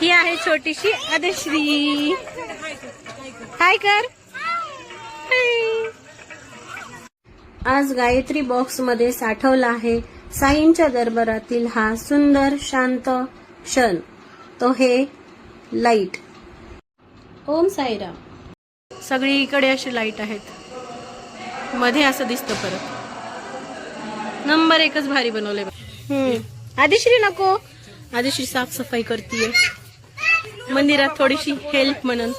ही आहे छोटीशी आदश्री. हाय कर. हाय. आज गायत्री बॉक्स मध्ये साठवला आहे साईंच्या दरबारातील हा सुंदर शांत क्षण. तो हे लाईट. ओम साईराम. सगळीकडे अशी लाईट आहेत. मध्ये असं दिसतं परत. नंबर एकच भारी बनवले. आदिश्री नको. आदिश्री साफसफाई करतीये मंदिरात थोडीशी हेल्प म्हणून.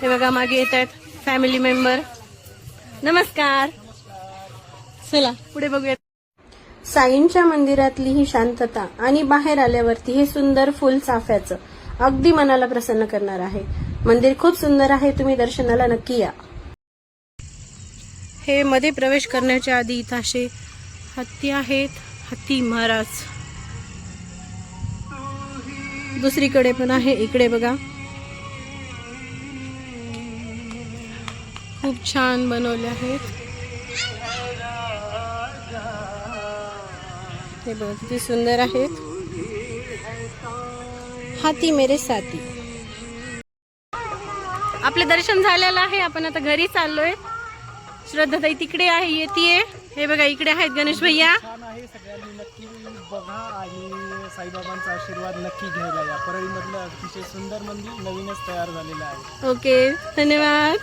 हे बघा मागे येत आहेत फॅमिली मेंबर. नमस्कार. चला पुढे बघूया. साईंच्या मंदिरातली ही शांतता आणि बाहेर आल्यावरती हे सुंदर फुल चाफ्याचं अगदी मनाला प्रसन्न करणार आहे. मंदिर खूप सुंदर आहे. तुम्ही दर्शनाला नक्की या. हे मध्ये प्रवेश करण्याच्या आधी इथं असे हत्ती आहेत. हत्ती महाराज. दुसरीकडे पण आहे. इकडे बघा खूप छान बनवले आहेत. हे बघा किती सुंदर आहेत. हाती मेरे साथी. आपले दर्शन झालेलं आहे. आपण आता घरी चाललोय. श्रद्धाताई तिकडे आहे येतीये. हे बघा इकडे आहेत गणेश भैया. सगळ्यांनी नक्की बघा आणि साईबाबांचा आशीर्वाद नक्की घ्यायला या. परळीमधलं अतिशय सुंदर मंदिर नवीनच तयार झालेलं आहे. ओके धन्यवाद.